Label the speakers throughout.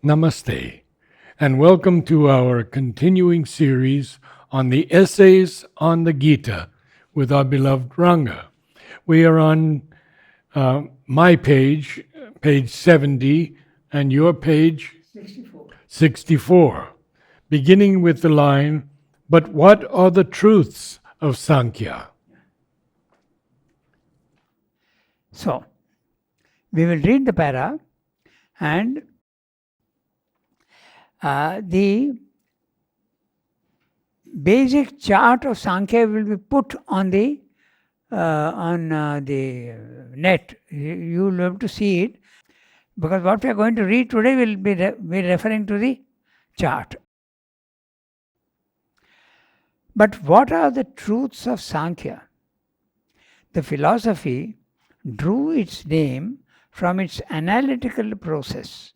Speaker 1: Namaste, and welcome to our continuing series on the essays on the Gita with our beloved Ranga. We are on my page, page 70, and your page 64, beginning with the line, "But what are the truths of Sankhya?"
Speaker 2: So, we will read the para and the basic chart of Sankhya will be put on the net. You will have to see it because what we are going to read today will be referring to the chart. But what are the truths of Sankhya? The philosophy drew its name from its analytical process.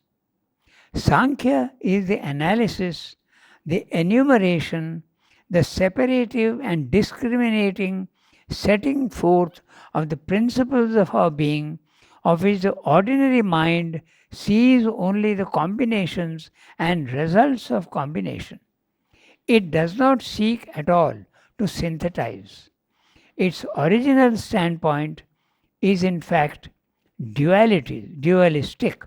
Speaker 2: Sankhya is the analysis, the enumeration, the separative and discriminating setting forth of the principles of our being, of which the ordinary mind sees only the combinations and results of combination. It does not seek at all to synthesize. Its original standpoint is in fact dualistic.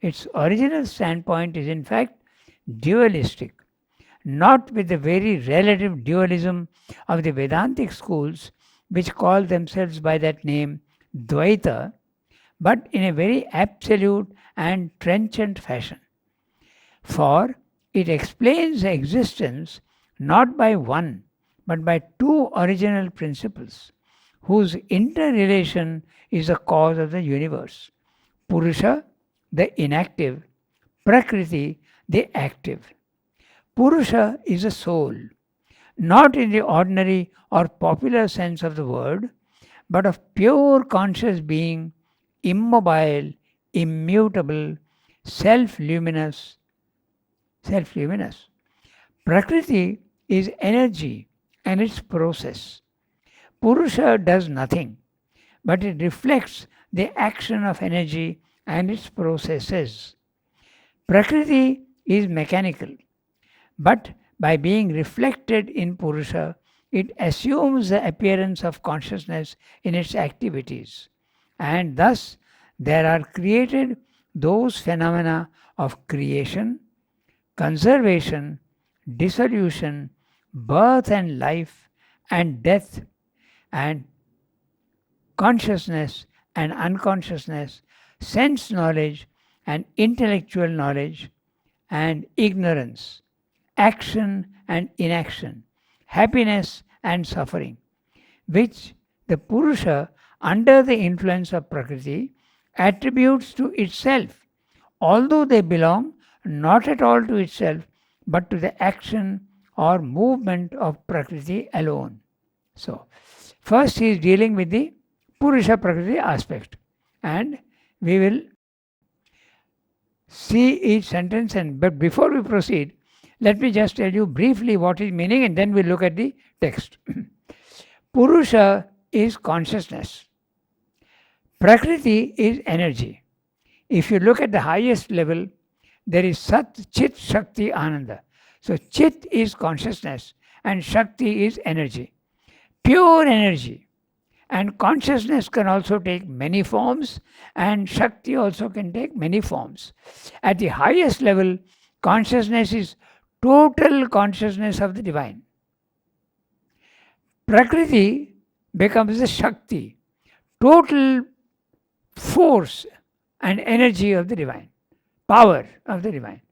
Speaker 2: Its original standpoint is in fact dualistic, not with the very relative dualism of the Vedantic schools, which call themselves by that name Dvaita, but in a very absolute and trenchant fashion. For it explains existence not by one, but by two original principles, whose interrelation is the cause of the universe. Purusha, the inactive, Prakriti, the active. Purusha is a soul, not in the ordinary or popular sense of the word, but of pure conscious being, immobile, immutable, self-luminous. Prakriti is energy and its process. Purusha does nothing, but it reflects the action of energy and its processes. Prakriti is mechanical, but by being reflected in Purusha, it assumes the appearance of consciousness in its activities. And thus, there are created those phenomena of creation, conservation, dissolution, birth and life, and death, and consciousness and unconsciousness, sense knowledge and intellectual knowledge, and ignorance, action and inaction, happiness and suffering, which the Purusha, under the influence of Prakriti, attributes to itself, although they belong not at all to itself, but to the action or movement of Prakriti alone. So, first he is dealing with the Purusha Prakriti aspect, and we will see each sentence. But before we proceed, let me just tell you briefly what is meaning, and then we'll look at the text. Purusha is consciousness. Prakriti is energy. If you look at the highest level, there is Sat, Chit, Shakti, Ananda. So Chit is consciousness and Shakti is energy. Pure energy. And consciousness can also take many forms, and Shakti also can take many forms. At the highest level, consciousness is total consciousness of the divine. Prakriti becomes the Shakti, total force and energy of the divine, power of the divine.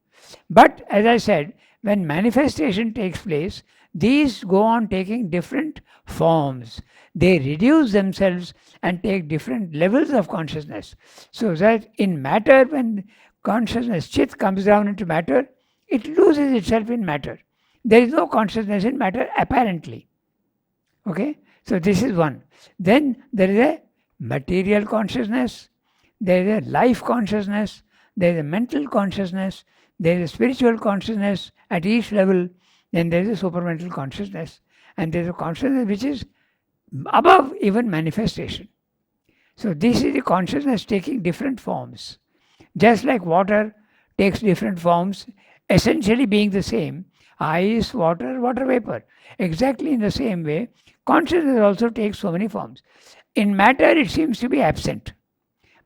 Speaker 2: But as I said, when manifestation takes place, these go on taking different forms. They reduce themselves and take different levels of consciousness. So that in matter, when consciousness, Chit, comes down into matter, it loses itself in matter. There is no consciousness in matter apparently. Okay? So this is one. Then there is a material consciousness, there is a life consciousness, there is a mental consciousness, there is a spiritual consciousness at each level, then there is a supramental consciousness, and there is a consciousness which is above even manifestation. So this is the consciousness taking different forms. Just like water takes different forms, essentially being the same. Ice, water, water vapor. Exactly in the same way, consciousness also takes so many forms. In matter, it seems to be absent.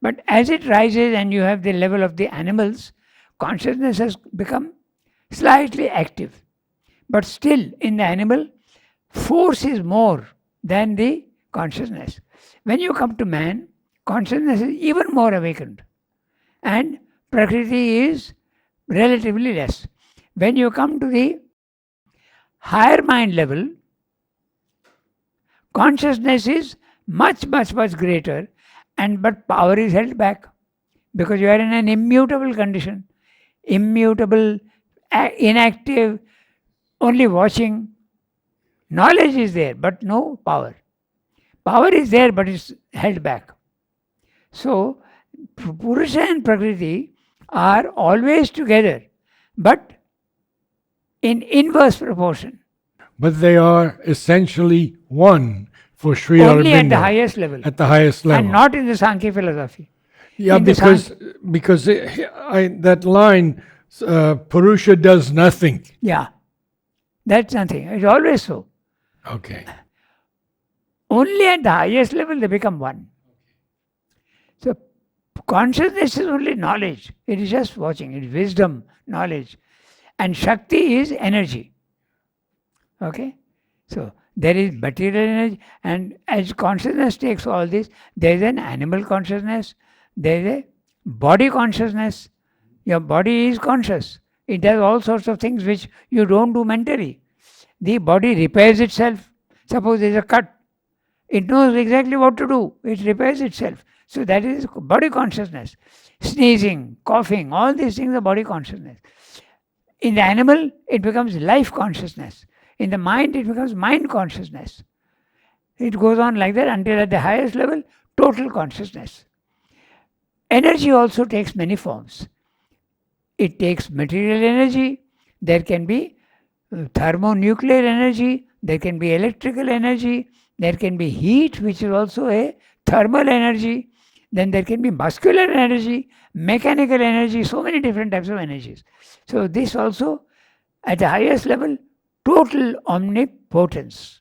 Speaker 2: But as it rises and you have the level of the animals, consciousness has become slightly active. But still, in the animal, force is more than the consciousness. When you come to man, consciousness is even more awakened, and Prakriti is relatively less. When you come to the higher mind level, consciousness is much, much, much greater, and but power is held back because you are in an immutable condition, immutable, inactive, only watching. Knowledge is there, but no power. Power is there, but it's held back. So, Purusha and Prakriti are always together, but in inverse proportion.
Speaker 1: But they are essentially one for Sri
Speaker 2: Only at the
Speaker 1: Aurobindo.
Speaker 2: highest level,
Speaker 1: At the highest level.
Speaker 2: and not in the Sankhya philosophy.
Speaker 1: Yeah,
Speaker 2: in the
Speaker 1: because that line, Purusha does nothing.
Speaker 2: Yeah, that's nothing. It's always so.
Speaker 1: Okay.
Speaker 2: Only at the highest level they become one. So consciousness is only knowledge. It is just watching. It is wisdom, knowledge. And Shakti is energy. Okay? So there is material energy, and as consciousness takes all this, there is an animal consciousness, there is a body consciousness. Your body is conscious. It does all sorts of things which you don't do mentally. The body repairs itself. Suppose there is a cut, it knows exactly what to do. It repairs itself. So that is body consciousness. Sneezing, coughing, all these things are body consciousness. In the animal, it becomes life consciousness. In the mind, it becomes mind consciousness. It goes on like that until at the highest level, total consciousness. Energy also takes many forms. It takes material energy. There can be thermonuclear energy. There can be electrical energy. There can be heat, which is also a thermal energy. Then there can be muscular energy, mechanical energy, so many different types of energies. So this also, at the highest level, total omnipotence.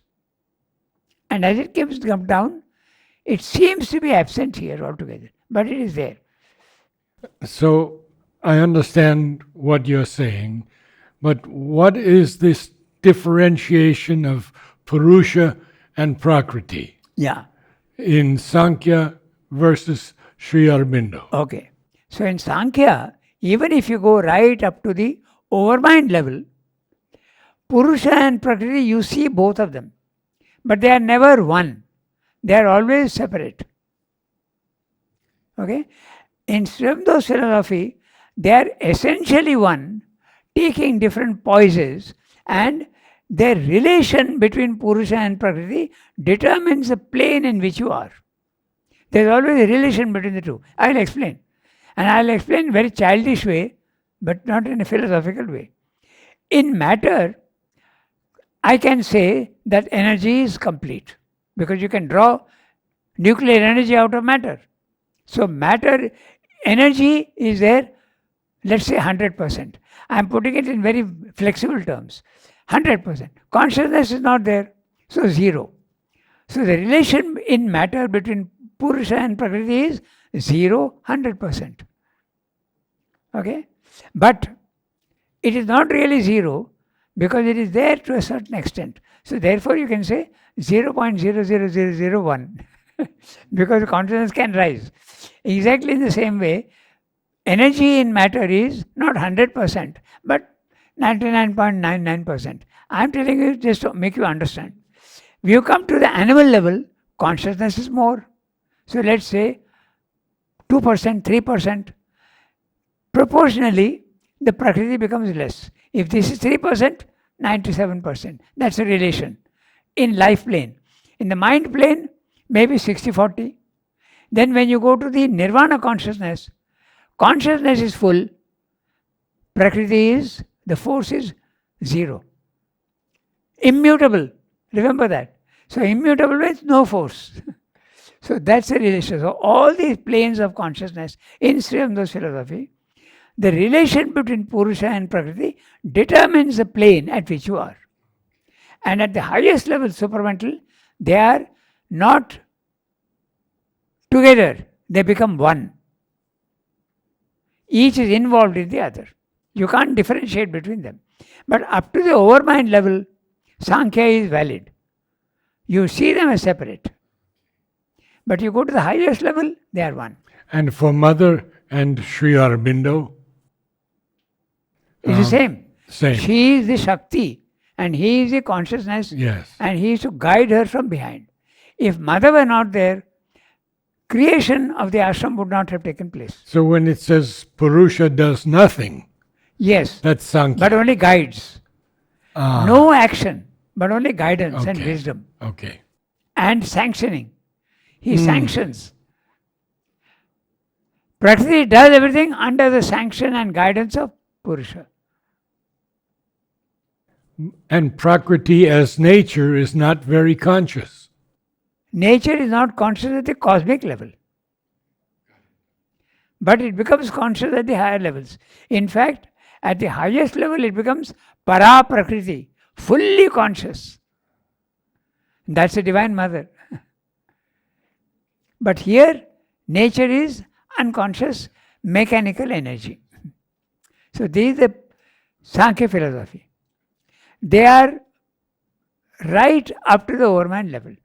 Speaker 2: And as it comes down, it seems to be absent here altogether, but it is there.
Speaker 1: So I understand what you're saying, but what is this differentiation of Purusha and Prakriti
Speaker 2: Yeah.
Speaker 1: in Sankhya versus Sri Aurobindo?
Speaker 2: Okay. So in Sankhya, even if you go right up to the overmind level, Purusha and Prakriti, you see both of them. But they are never one. They are always separate. Okay? In Sri Aurobindo's philosophy, they are essentially one, taking different poises, and their relation between Purusha and Prakriti determines the plane in which you are. There is always a relation between the two. I will explain. And I will explain in a very childish way, but not in a philosophical way. In matter, I can say that energy is complete because you can draw nuclear energy out of matter. So matter, energy is there, let's say 100%. I am putting it in very flexible terms. 100%. Consciousness is not there, so 0. So the relation in matter between Purusha and Prakriti is 0, 100%. Okay? But it is not really 0 because it is there to a certain extent. So therefore you can say 0.00001 because consciousness can rise. Exactly in the same way, energy in matter is not 100%, but 99.99%. I am telling you just to make you understand. When you come to the animal level, consciousness is more. So let's say 2%, 3%. Proportionally, the Prakriti becomes less. If this is 3%, 97%. That's a relation in life plane. In the mind plane, maybe 60-40. Then when you go to the nirvana consciousness is full, Prakriti is, the force is 0. Immutable. Remember that. So immutable means no force. So that's the relation. So all these planes of consciousness in Sri Aurobindo's philosophy, the relation between Purusha and Prakriti determines the plane at which you are. And at the highest level, supramental, they are not together, they become one. Each is involved in the other. You can't differentiate between them. But up to the overmind level, Sankhya is valid. You see them as separate. But you go to the highest level, they are one.
Speaker 1: And for Mother and Sri Aurobindo?
Speaker 2: It's the same.
Speaker 1: Same.
Speaker 2: She is the Shakti and he is the consciousness,
Speaker 1: Yes.
Speaker 2: and he is to guide her from behind. If Mother were not there, creation of the ashram would not have taken place.
Speaker 1: So when it says Purusha does nothing,
Speaker 2: Yes,
Speaker 1: that's Sankhya.
Speaker 2: but only guides.
Speaker 1: Ah,
Speaker 2: No action, but only guidance and
Speaker 1: Okay.
Speaker 2: wisdom
Speaker 1: okay.
Speaker 2: and sanctioning. He sanctions. Prakriti does everything under the sanction and guidance of Purusha.
Speaker 1: And Prakriti as nature is not very conscious.
Speaker 2: Nature is not conscious at the cosmic level, but it becomes conscious at the higher levels. In fact, at the highest level, it becomes para prakriti, fully conscious. That's the Divine Mother. But here, nature is unconscious, mechanical energy. So this is the Sankhya philosophy. They are right up to the overmind level,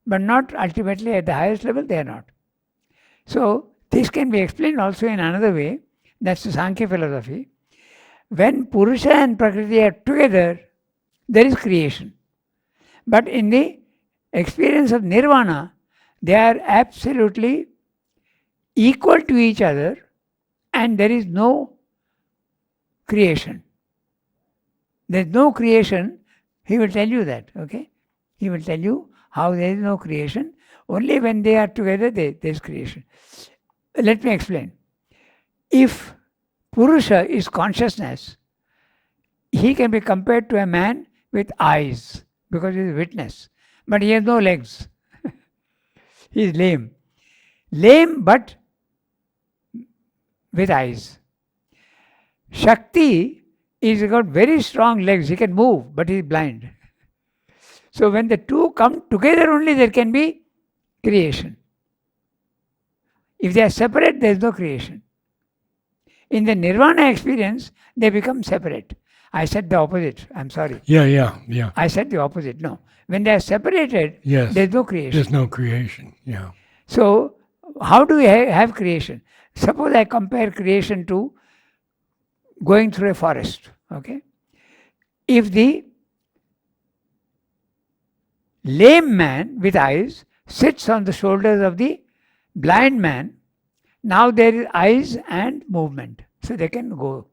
Speaker 2: but not ultimately at the highest level, they are not. So this can be explained also in another way. That's the Sankhya philosophy. When Purusha and Prakriti are together, there is creation. But in the experience of Nirvana, they are absolutely equal to each other and there is no creation. There is no creation. He will tell you that, okay? He will tell you how there is no creation. Only when they are together, there is creation. Let me explain. If Purusha is consciousness, he can be compared to a man with eyes because he is a witness. But he has no legs. He is lame. Lame but with eyes. Shakti is got very strong legs. He can move, but he is blind. So when the two come together only, there can be creation. If they are separate, there is no creation. In the Nirvana experience, they become separate. I said the opposite. I'm sorry.
Speaker 1: Yeah.
Speaker 2: I said the opposite. No. When they are separated,
Speaker 1: Yes.
Speaker 2: there is no creation.
Speaker 1: There's no creation. Yeah.
Speaker 2: So, how do we have creation? Suppose I compare creation to going through a forest. Okay? If the lame man with eyes sits on the shoulders of the blind man, now there is eyes and movement. So they can go.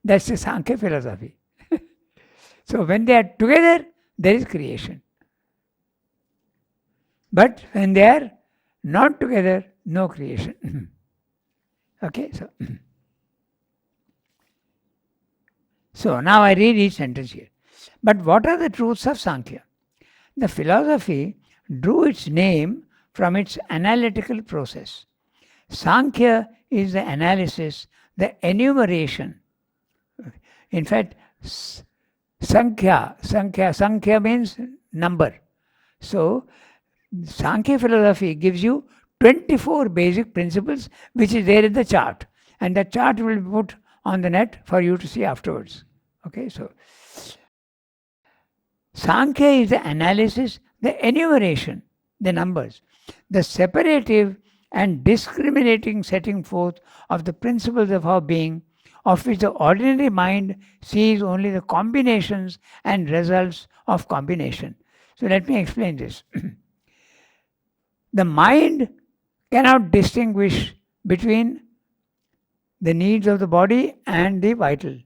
Speaker 2: That's the Sankhya philosophy. So when they are together, there is creation. But when they are not together, no creation. Okay, so now I read each sentence here. But what are the truths of Sankhya? The philosophy drew its name from its analytical process. Sankhya is the analysis, the enumeration. In fact, Sankhya means number. So, Sankhya philosophy gives you 24 basic principles which is there in the chart. And the chart will be put on the net for you to see afterwards. Okay, so Sankhya is the analysis, the enumeration, the numbers, the separative and discriminating setting forth of the principles of our being, of which the ordinary mind sees only the combinations and results of combination. So let me explain this. The mind cannot distinguish between the needs of the body and the vital.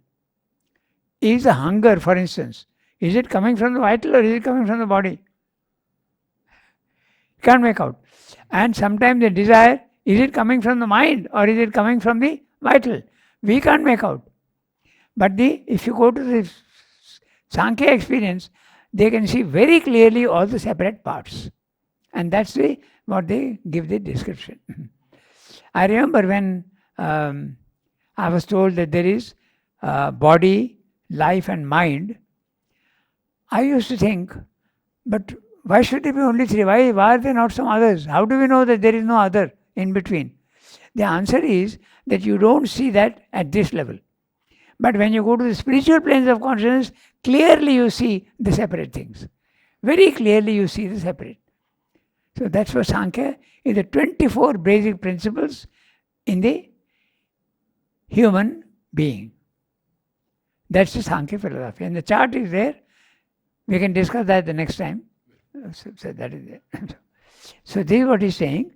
Speaker 2: Is the hunger, for instance, is it coming from the vital or is it coming from the body? You can't make out. And sometimes the desire, is it coming from the mind or is it coming from the vital? We can't make out. But if you go to the Sankhya experience, they can see very clearly all the separate parts. And that's what they give the description. I remember when I was told that there is body, life, and mind. I used to think, but why should there be only three? Why are there not some others? How do we know that there is no other in between? The answer is that you don't see that at this level. But when you go to the spiritual planes of consciousness, clearly you see the separate things. Very clearly you see the separate. So that's what Sankhya is the 24 basic principles in the human being. That's the Sankhya philosophy. And the chart is there. We can discuss that the next time. So that is there. So this is what he's saying.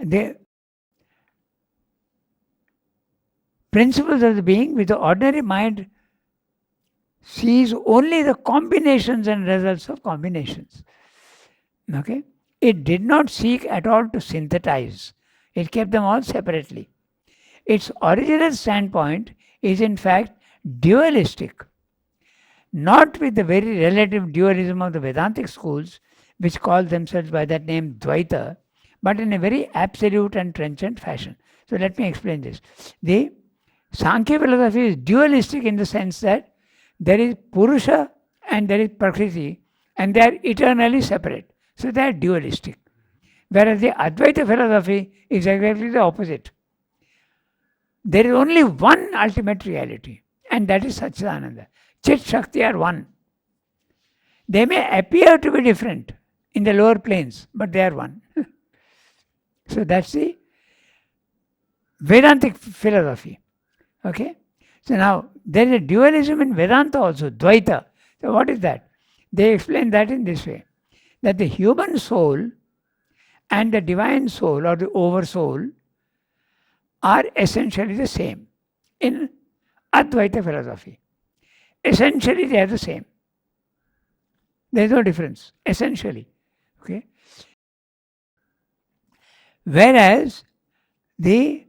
Speaker 2: The principles of the being with the ordinary mind sees only the combinations and results of combinations. Okay? It did not seek at all to synthesize. It kept them all separately. Its original standpoint is in fact dualistic, not with the very relative dualism of the Vedantic schools, which call themselves by that name Dvaita, but in a very absolute and trenchant fashion. So let me explain this. The Sankhya philosophy is dualistic in the sense that there is Purusha and there is Prakriti, and they are eternally separate. So they are dualistic. Whereas the Advaita philosophy is exactly the opposite. There is only one ultimate reality, and that is Satchidananda. Chit Shakti are one. They may appear to be different in the lower planes, but they are one. So that's the Vedantic philosophy. Okay? So now, there is a dualism in Vedanta also, Dvaita. So what is that? They explain that in this way, that the human soul and the divine soul or the oversoul are essentially the same in Advaita philosophy. Essentially they are the same. There is no difference, essentially. Okay? Whereas the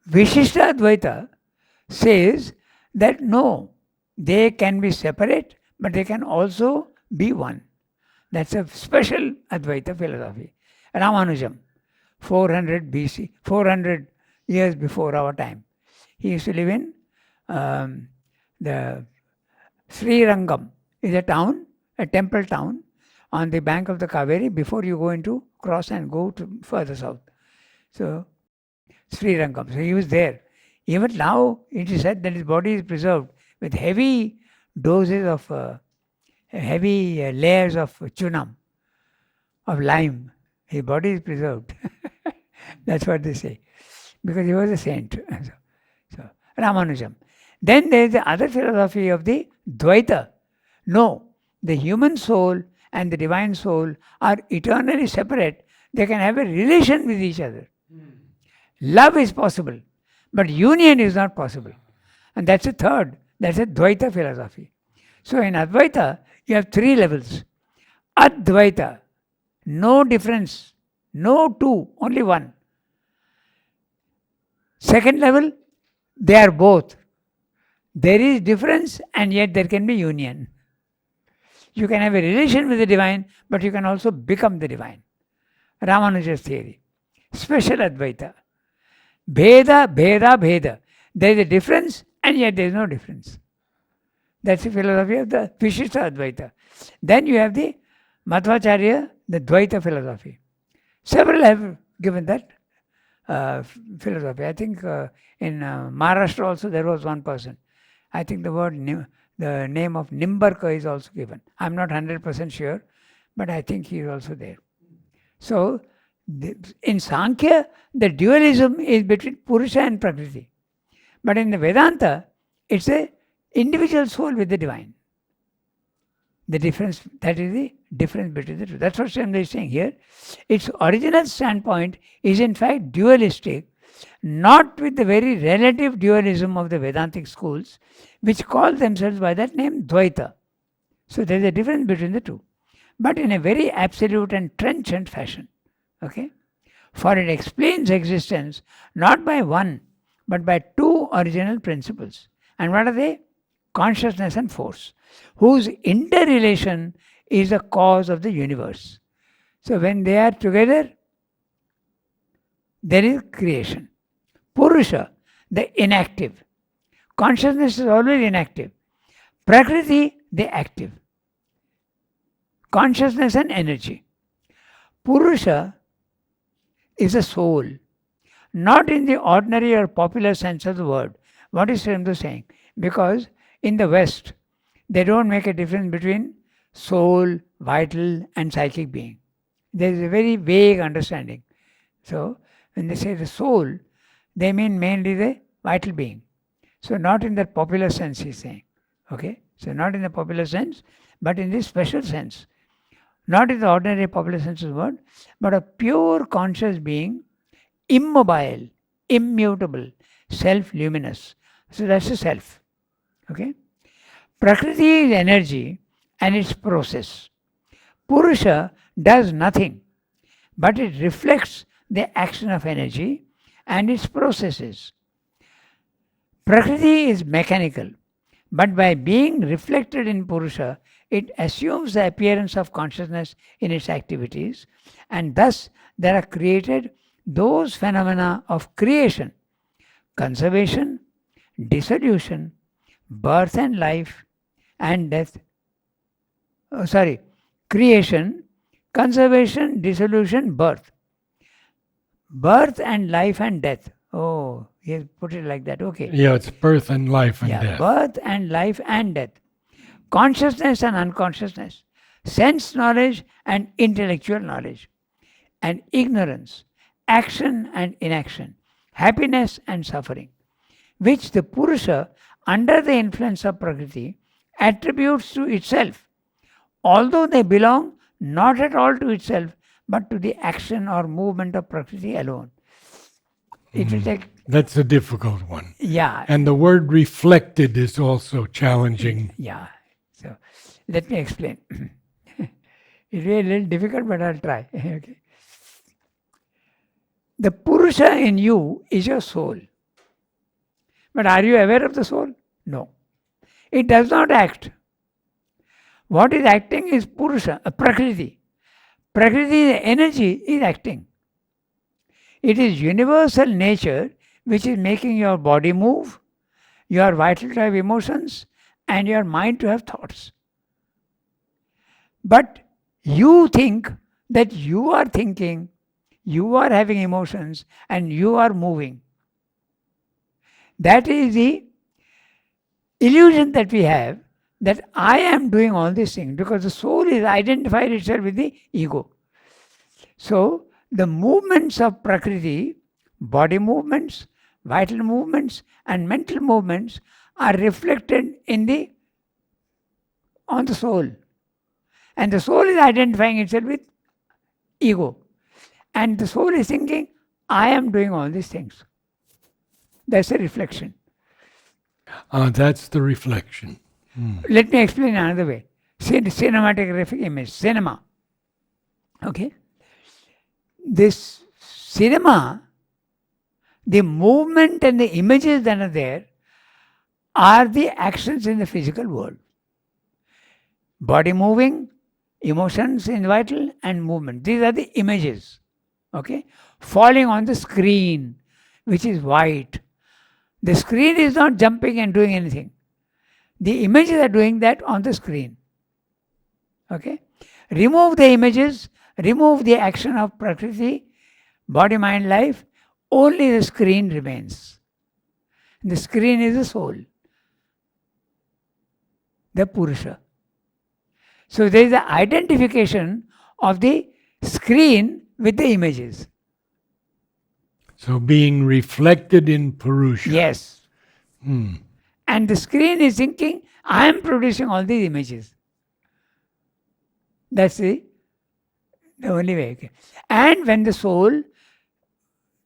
Speaker 2: Vishishta Advaita says that no, they can be separate, but they can also be one. That's a special Advaita philosophy. Ramanujam, 400 BC, 400 years before our time. He used to live in the Srirangam, is a town, a temple town on the bank of the Kaveri before you go into cross and go to further south. So Srirangam. So he was there. Even now it is said that his body is preserved with heavy doses of heavy layers of chunam, of lime. His body is preserved. That's what they say. Because he was a saint. So Ramanujam. Then there is the other philosophy of the Dvaita. No, the human soul and the divine soul are eternally separate. They can have a relation with each other. Love is possible, but union is not possible. And that's a third. That's a Dvaita philosophy. So in Advaita, you have three levels. Advaita, no difference, no two, only one. Second level, they are both. There is difference and yet there can be union. You can have a relation with the divine, but you can also become the divine. Ramanuja's theory. Special Advaita. Bheda, Bheda, Bheda. There is a difference and yet there is no difference. That's the philosophy of the Vishishta Advaita. Then you have the Madhvacharya, the Dvaita philosophy. Several have given that philosophy. I think in Maharashtra also there was one person. I think the name of Nimbarka is also given. I'm not 100% sure, but I think he is also there. So in Sankhya, the dualism is between Purusha and Prakriti. But in the Vedanta, it's a individual soul with the divine. The difference, that is the difference between the two. That's what Srimad is saying here. Its original standpoint is in fact dualistic, not with the very relative dualism of the Vedantic schools, which call themselves by that name Dvaita. So there is a difference between the two, but in a very absolute and trenchant fashion. Okay? For it explains existence not by one, but by two original principles. And what are they? Consciousness and force, whose interrelation is the cause of the universe. So when they are together, there is creation. Purusha, the inactive. Consciousness is always inactive. Prakriti, the active. Consciousness and energy. Purusha is a soul, not in the ordinary or popular sense of the word. What is Srindu saying? Because in the West, they don't make a difference between soul, vital, and psychic being. There is a very vague understanding. So, when they say the soul, they mean mainly the vital being. So, not in the popular sense, he's saying. Okay? So, not in the popular sense, but in this special sense. Not in the ordinary popular sense of the word, but a pure conscious being, immobile, immutable, self-luminous. So, that's the self. Okay? Prakriti is energy and its process. Purusha does nothing, but it reflects the action of energy and its processes. Prakriti is mechanical, but by being reflected in Purusha, it assumes the appearance of consciousness in its activities, and thus there are created those phenomena of creation, conservation, dissolution, birth and life, and death. Creation, conservation, dissolution, birth. Birth and life and death. Oh, he has put it like that. Okay.
Speaker 1: Yeah, it's birth and life and death.
Speaker 2: Birth and life and death. Consciousness and unconsciousness. Sense knowledge and intellectual knowledge. And ignorance. Action and inaction. Happiness and suffering. Which the Purusha, under the influence of Prakriti, attributes to itself, although they belong not at all to itself, but to the action or movement of Prakriti alone. It will take.
Speaker 1: That's a difficult one.
Speaker 2: Yeah.
Speaker 1: And the word reflected is also challenging.
Speaker 2: Yeah. So let me explain. It will be a little difficult, but I'll try. Okay. The Purusha in you is your soul. But are you aware of the soul? No. It does not act. What is acting is Purusha, Prakriti. Prakriti, the energy, is acting. It is universal nature which is making your body move, your vital to have emotions, and your mind to have thoughts. But you think that you are thinking, you are having emotions, and you are moving. That is the illusion that we have, that I am doing all these things, because the soul is identified itself with the ego. So, the movements of Prakriti, body movements, vital movements, and mental movements are reflected on the soul. And the soul is identifying itself with ego. And the soul is thinking, I am doing all these things. That's a reflection.
Speaker 1: That's the reflection.
Speaker 2: Let me explain another way. Cinematographic image, cinema. Okay? This cinema, the movement and the images that are there are the actions in the physical world. Body moving, emotions in vital, and movement. These are the images. Okay? Falling on the screen, which is white. The screen is not jumping and doing anything. The images are doing that on the screen. Okay? Remove the images, remove the action of Prakriti, body, mind, life, only the screen remains. The screen is the soul, the Purusha. So there is the identification of the screen with the images.
Speaker 1: So being reflected in Purusha.
Speaker 2: Yes. And the screen is thinking, I am producing all these images. That's the only way. Okay. And when the soul,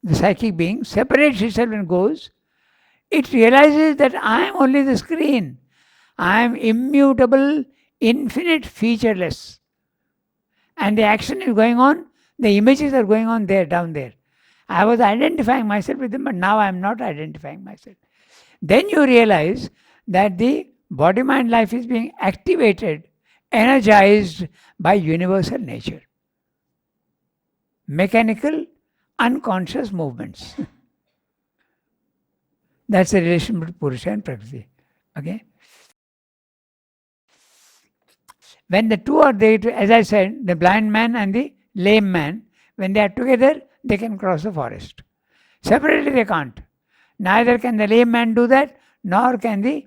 Speaker 2: the psychic being, separates itself and goes, it realizes that I am only the screen. I am immutable, infinite, featureless. And the action is going on, the images are going on there, down there. I was identifying myself with them, but now I am not identifying myself. Then you realize that the body, mind, life is being activated, energized by universal nature. Mechanical, unconscious movements. That's the relation between Purusha and Prakriti. Okay? When the two are there, as I said, the blind man and the lame man, when they are together, they can cross the forest. Separately, they can't. Neither can the lame man do that, nor can the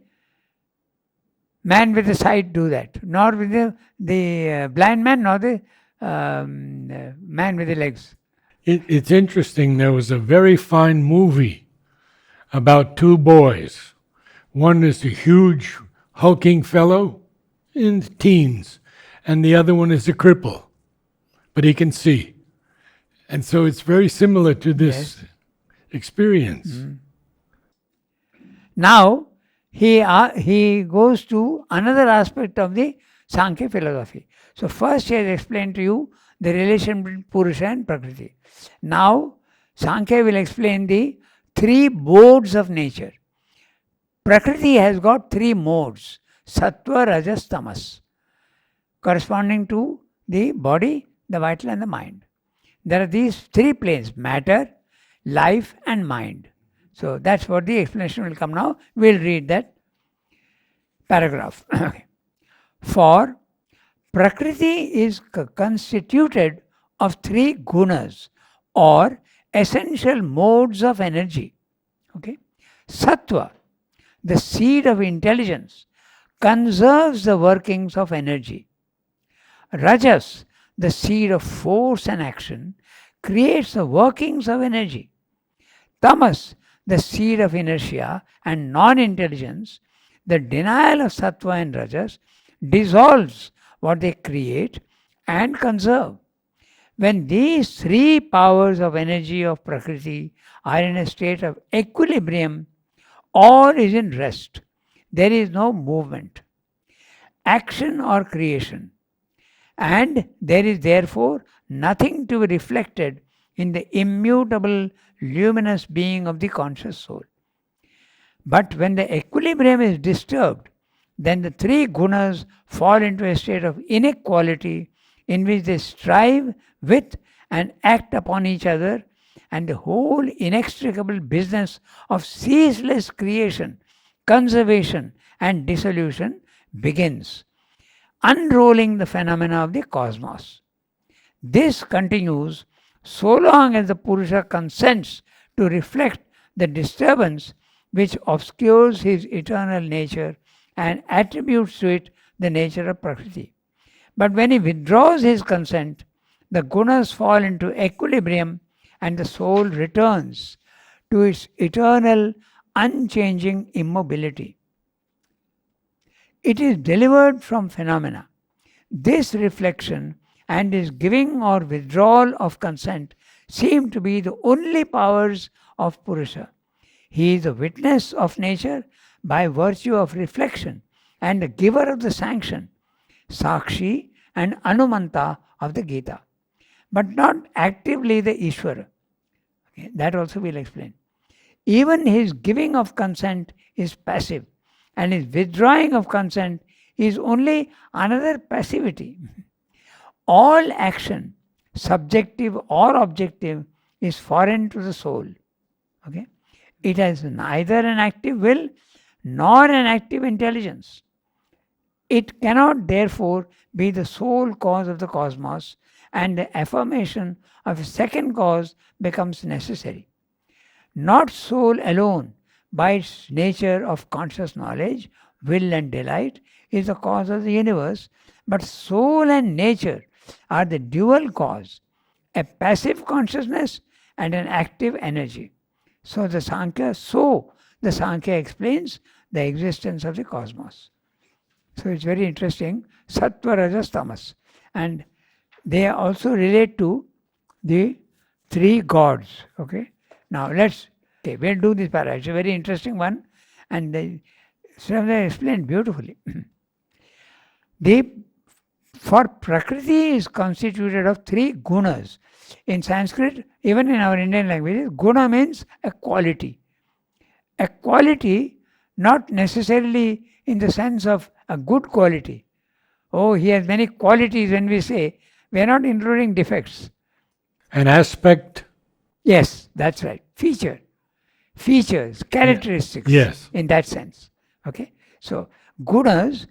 Speaker 2: man with the sight do that, nor with the blind man, nor the man with the legs.
Speaker 1: It's interesting. There was a very fine movie about two boys. One is a huge, hulking fellow in the teens, and the other one is a cripple, but he can see. And so it's very similar to this experience.
Speaker 2: Now, he goes to another aspect of the Sankhya philosophy. So, first he has explained to you the relation between Purusha and Prakriti. Now, Sankhya will explain the three modes of nature. Prakriti has got three modes: Sattva, Rajas, Tamas, corresponding to the body, the vital, and the mind. There are these three planes: matter, life, and mind. So that's what the explanation will come now. We'll read that paragraph. For Prakriti is constituted of three gunas or essential modes of energy. Okay? Sattva, the seed of intelligence, conserves the workings of energy. Rajas, the seed of force and action, creates the workings of energy. Tamas, the seed of inertia and non-intelligence, the denial of sattva and rajas, dissolves what they create and conserve. When these three powers of energy of Prakriti are in a state of equilibrium, all is in rest. There is no movement, action or creation, and there is therefore nothing to be reflected in the immutable luminous being of the conscious soul. But when the equilibrium is disturbed, then the three gunas fall into a state of inequality in which they strive with and act upon each other, and the whole inextricable business of ceaseless creation, conservation, and dissolution begins, unrolling the phenomena of the cosmos. This continues so long as the Purusha consents to reflect the disturbance which obscures his eternal nature and attributes to it the nature of Prakriti. But when he withdraws his consent, the gunas fall into equilibrium and the soul returns to its eternal, unchanging immobility. It is delivered from phenomena. This reflection and his giving or withdrawal of consent seem to be the only powers of Purusha. He is the witness of nature by virtue of reflection and the giver of the sanction, Sakshi and Anumanta of the Gita, but not actively the Ishvara. Okay, that also we'll explain. Even his giving of consent is passive, and his withdrawing of consent is only another passivity. All action, subjective or objective, is foreign to the soul. Okay? It has neither an active will nor an active intelligence. It cannot therefore be the sole cause of the cosmos, and the affirmation of a second cause becomes necessary. Not soul alone, by its nature of conscious knowledge, will and delight, is the cause of the universe, but soul and nature are the dual cause, a passive consciousness and an active energy. So the Sankhya explains the existence of the cosmos. So it's very interesting. Sattva, Rajas, Tamas. And they also relate to the three gods. Okay. Now we'll do this paragraph. It's a very interesting one. And they explained beautifully. For Prakriti is constituted of three gunas. In Sanskrit, even in our Indian language, guna means a quality. A quality, not necessarily in the sense of a good quality. Oh, he has many qualities. When we say, we are not including defects.
Speaker 1: An aspect.
Speaker 2: Yes, that's right. Feature. features, characteristics
Speaker 1: Yes.
Speaker 2: in that sense. Okay? So, gunas,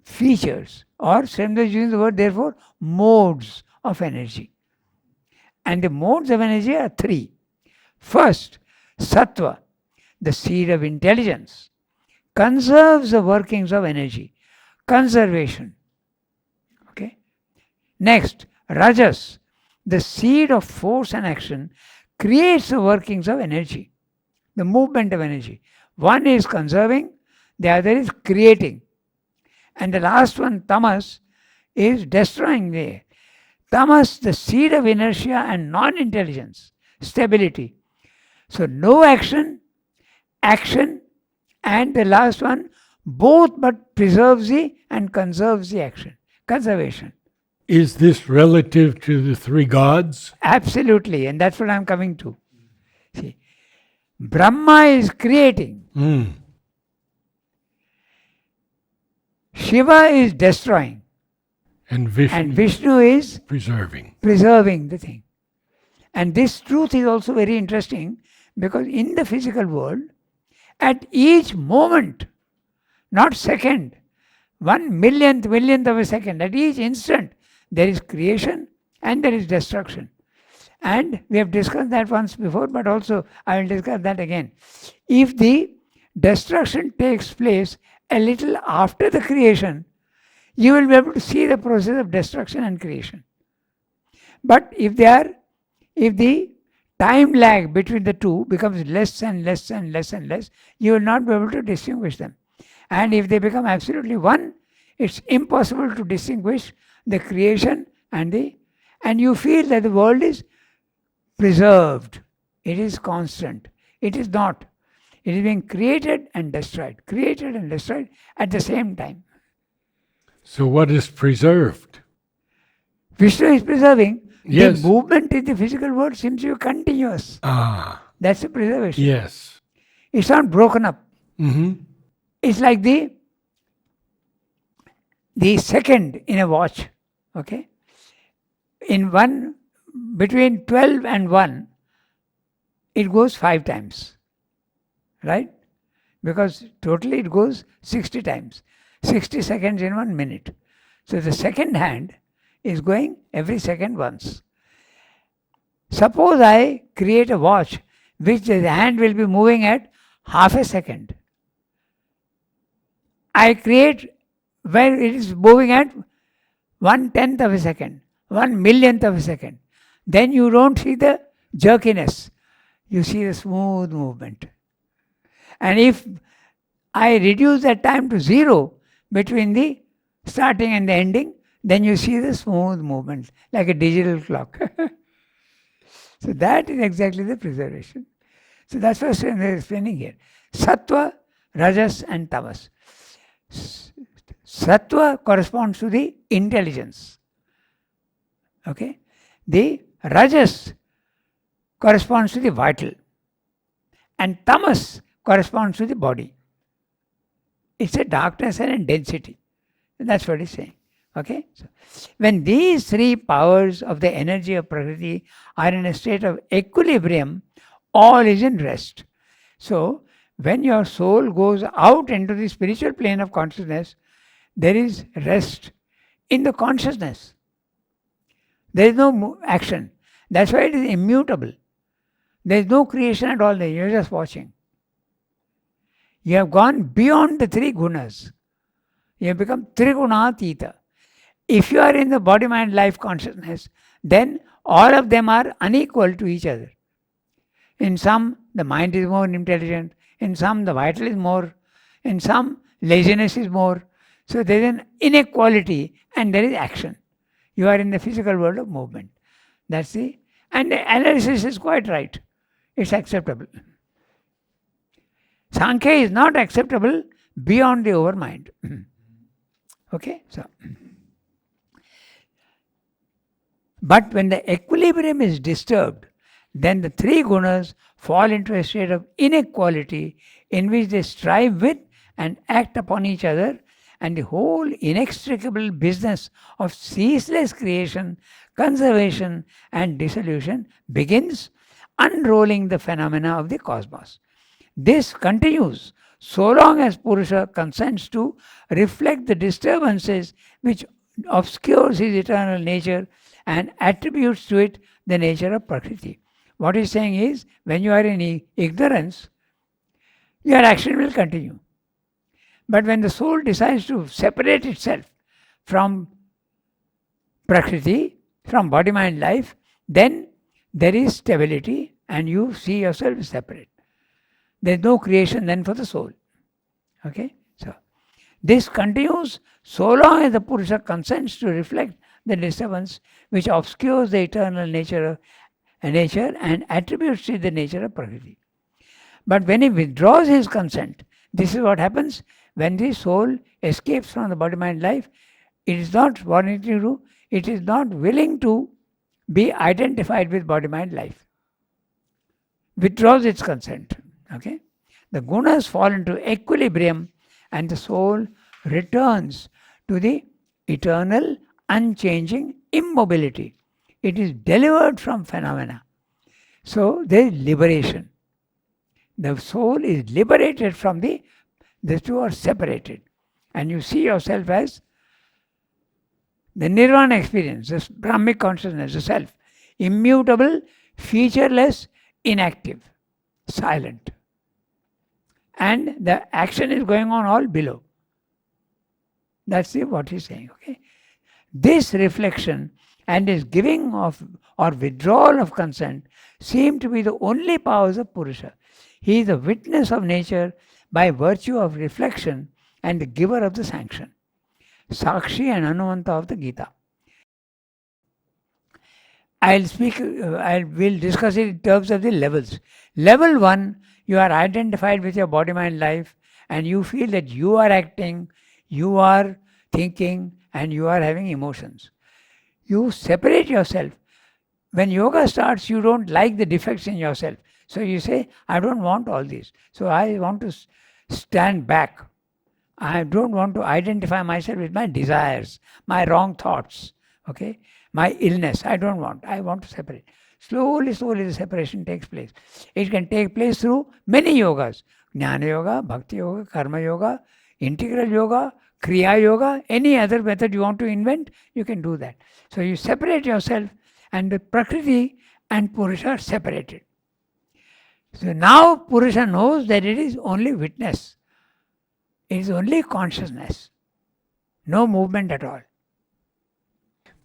Speaker 2: features, or Srimdas using the word therefore, modes of energy. And the modes of energy are three. First, sattva, the seed of intelligence, conserves the workings of energy. Conservation. Okay? Next, rajas, the seed of force and action, creates the workings of energy, the movement of energy. One is conserving, the other is creating. And the last one, tamas, is destroying the tamas, the seed of inertia and non-intelligence, stability. So no action, action, and the last one, both but preserves the and conserves the action. Conservation.
Speaker 1: Is this relative to the three gods?
Speaker 2: Absolutely, and that's what I'm coming to. See, Brahma is creating, Shiva is destroying,
Speaker 1: And
Speaker 2: and Vishnu is
Speaker 1: preserving.
Speaker 2: preserving the thing. And this truth is also very interesting because in the physical world, at each moment, not second, 1 millionth of a second, at each instant, there is creation and there is destruction. And we have discussed that once before, but also I will discuss that again. If the destruction takes place a little after the creation, you will be able to see the process of destruction and creation. But if the time lag between the two becomes less and less and less and less, you will not be able to distinguish them. And if they become absolutely one, it's impossible to distinguish the creation and you feel that the world is preserved. It is constant. It is not. It is being created and destroyed at the same time.
Speaker 1: So what is preserved?
Speaker 2: Vishnu is preserving.
Speaker 1: Yes.
Speaker 2: The movement in the physical world seems to be continuous. That's the preservation.
Speaker 1: Yes.
Speaker 2: It's not broken up. It's like the second in a watch. Okay? Between 12 and 1, it goes 5 times. Right? Because totally it goes 60 times. 60 seconds in 1 minute. So the second hand is going every second once. Suppose I create a watch which the hand will be moving at half a second. I create where it is moving at 1/10 of a second, 1 millionth of a second. Then you don't see the jerkiness. You see the smooth movement. And if I reduce that time to 0 between the starting and the ending, then you see the smooth movement like a digital clock. So that is exactly the preservation. So that's what they're explaining here. Sattva, Rajas and Tamas. Sattva corresponds to the intelligence. Okay? The Rajas corresponds to the vital. And Tamas corresponds to the body. It's a darkness and a density. That's what he's saying. Okay? So, when these three powers of the energy of Prakriti are in a state of equilibrium, all is in rest. So, when your soul goes out into the spiritual plane of consciousness, there is rest in the consciousness. There is no action. That's why it is immutable. There is no creation at all there. You're just watching. You have gone beyond the three gunas. You have become trigunatita. If you are in the body, mind, life consciousness, then all of them are unequal to each other. In some, the mind is more intelligent. In some, the vital is more. In some, laziness is more. So there is an inequality and there is action. You are in the physical world of movement. That's the... And the analysis is quite right. It's acceptable. Sankhya is not acceptable beyond the overmind. Okay? So... But when the equilibrium is disturbed, then the three gunas fall into a state of inequality in which they strive with and act upon each other, and the whole inextricable business of ceaseless creation, conservation and dissolution begins unrolling the phenomena of the cosmos. This continues so long as Purusha consents to reflect the disturbances which obscures his eternal nature and attributes to it the nature of Prakriti. What he's saying is, when you are in ignorance, your action will continue. But when the soul decides to separate itself from Prakriti, from body, mind, life, then there is stability and you see yourself separate. There is no creation then for the soul. Okay? So, this continues so long as the Purusha consents to reflect the disturbance which obscures the eternal nature and attributes to the nature of Prakriti. But when he withdraws his consent, this is what happens when the soul escapes from the body, mind, life. It is not wanting to do, it is not willing to be identified with body, mind, life. Withdraws its consent. Okay? The gunas fall into equilibrium and the soul returns to the eternal, unchanging immobility. It is delivered from phenomena. So there is liberation. The soul is liberated from the two are separated. And you see yourself as the nirvana experience, this Brahmic consciousness, the self. Immutable, featureless, inactive, silent. And the action is going on all below. That's what he's saying. Okay. This reflection and his giving of or withdrawal of consent seem to be the only powers of Purusha. He is the witness of nature by virtue of reflection and the giver of the sanction. Sakshi and Anumanta of the Gita. We'll discuss it in terms of the levels. Level 1, you are identified with your body, mind, life, and you feel that you are acting, you are thinking, and you are having emotions. You separate yourself. When yoga starts, you don't like the defects in yourself. So you say, I don't want all this. So I want to stand back. I don't want to identify myself with my desires, my wrong thoughts, okay, my illness. I don't want. I want to separate. Slowly, the separation takes place. It can take place through many yogas. Jnana yoga, bhakti yoga, karma yoga, integral yoga, kriya yoga, any other method you want to invent, you can do that. So you separate yourself and the Prakriti and Purusha are separated. So now Purusha knows that it is only witness. It is only consciousness. No movement at all.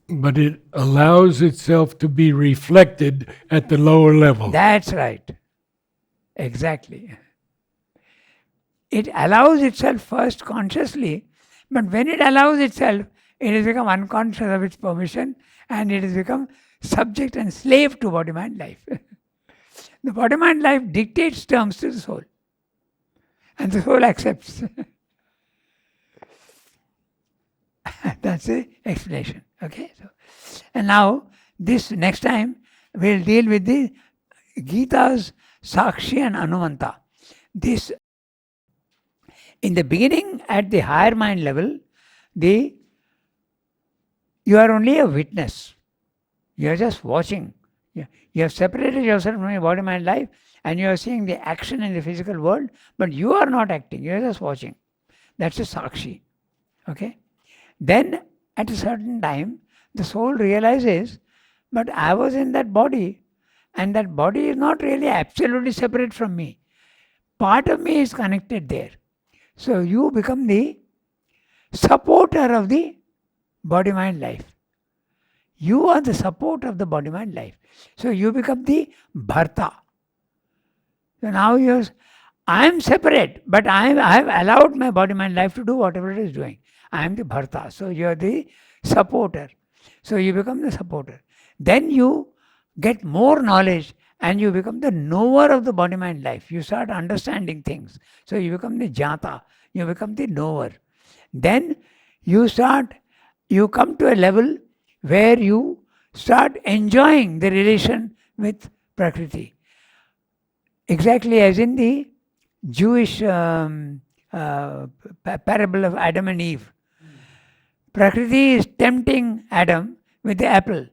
Speaker 1: But it allows itself to be reflected at the lower level.
Speaker 2: That's right. Exactly. It allows itself first consciously, but when it allows itself, it has become unconscious of its permission and it has become subject and slave to body, mind, life. The body, mind, life dictates terms to the soul. And the soul accepts. That's the explanation. Okay? So, and now, this next time, we'll deal with the Gita's Sakshi and Anumanta. This, in the beginning, at the higher mind level, you are only a witness. You are just watching. You have separated yourself from your body, mind, life, and you are seeing the action in the physical world, but you are not acting. You are just watching. That's a Sakshi. Okay? Then, at a certain time, the soul realizes, but I was in that body, and that body is not really absolutely separate from me. Part of me is connected there. So you become the supporter of the body, mind, life. You are the support of the body, mind, life. So you become the Bharta. So now I am separate, but I have allowed my body, mind, life to do whatever it is doing. I am the Bharta. So you are the supporter. So you become the supporter. Then you get more knowledge and you become the knower of the body, mind, life. You start understanding things. So you become the Jata. You become the knower. Then you come to a level where you start enjoying the relation with Prakriti. Exactly as in the Jewish parable of Adam and Eve. Prakriti is tempting Adam with the apple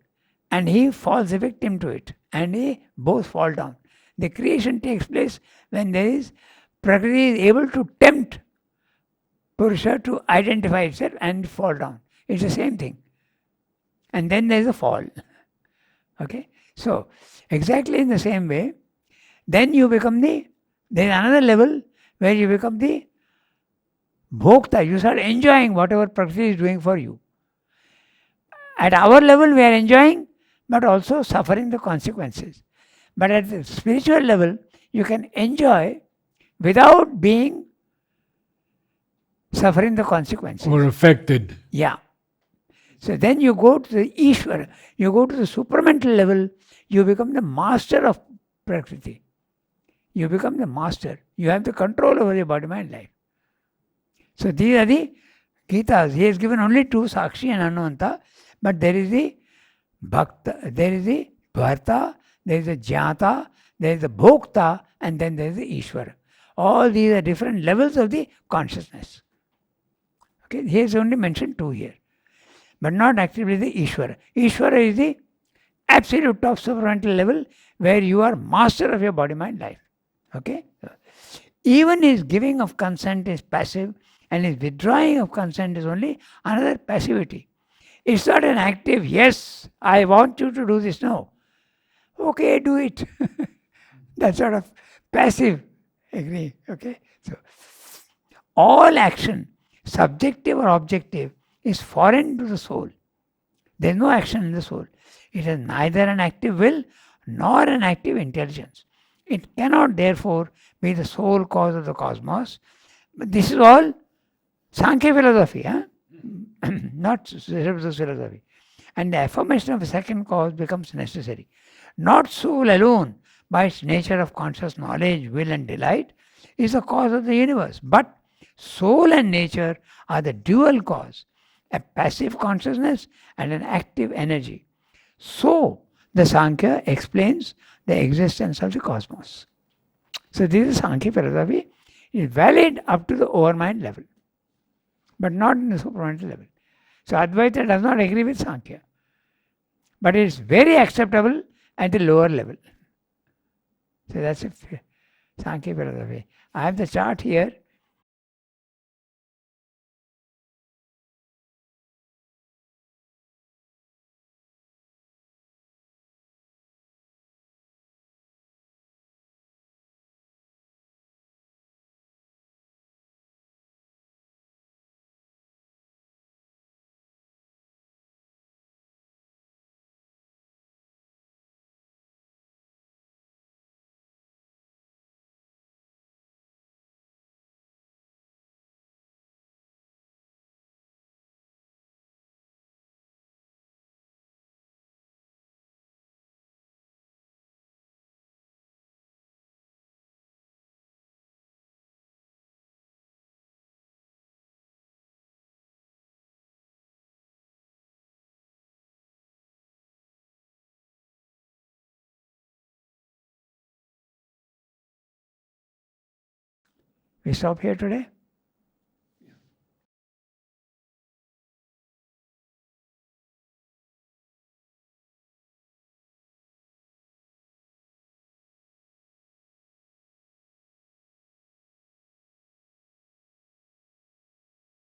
Speaker 2: and he falls a victim to it and both fall down. The creation takes place when there is Prakriti is able to tempt Purusha to identify itself and fall down. It's the same thing. And then there is a fall. Okay? So, exactly in the same way, then you become there is another level where you become the Bhokta. You start enjoying whatever Prakriti is doing for you. At our level, we are enjoying, but also suffering the consequences. But at the spiritual level, you can enjoy without being suffering the consequences.
Speaker 1: Or affected.
Speaker 2: Yeah. So then you go to the Ishvara, you go to the supramental level, you become the master of Prakriti. You become the master. You have the control over your body, mind, life. So these are the Gitas. He has given only two, Sakshi and Anuvanta, but there is the Bhakta, there is the Bharta, there is the Jnata, there is the Bhokta, and then there is the Ishvara. All these are different levels of the consciousness. Okay, he has only mentioned two here, but not actively the Ishvara. Ishvara is the absolute top supramental level where you are master of your body, mind, life. Okay? Even his giving of consent is passive, and his withdrawing of consent is only another passivity. It's not an active, yes, I want you to do this. No. Okay, do it. That sort of passive agree. Okay? So, all action, subjective or objective, is foreign to the soul. There is no action in the soul. It has neither an active will nor an active intelligence. It cannot therefore be the sole cause of the cosmos. But this is all Sankhya philosophy, not Cerebral philosophy. And the affirmation of a second cause becomes necessary. Not soul alone, by its nature of conscious knowledge, will, and delight, is the cause of the universe. But soul and nature are the dual cause, a passive consciousness and an active energy. So, the Sankhya explains the existence of the cosmos. So, this is Sankhya philosophy. It is valid up to the overmind level, but not in the supramental level. So, Advaita does not agree with Sankhya, but it is very acceptable at the lower level. So, that's a Sankhya philosophy. I have the chart here. We stop here today.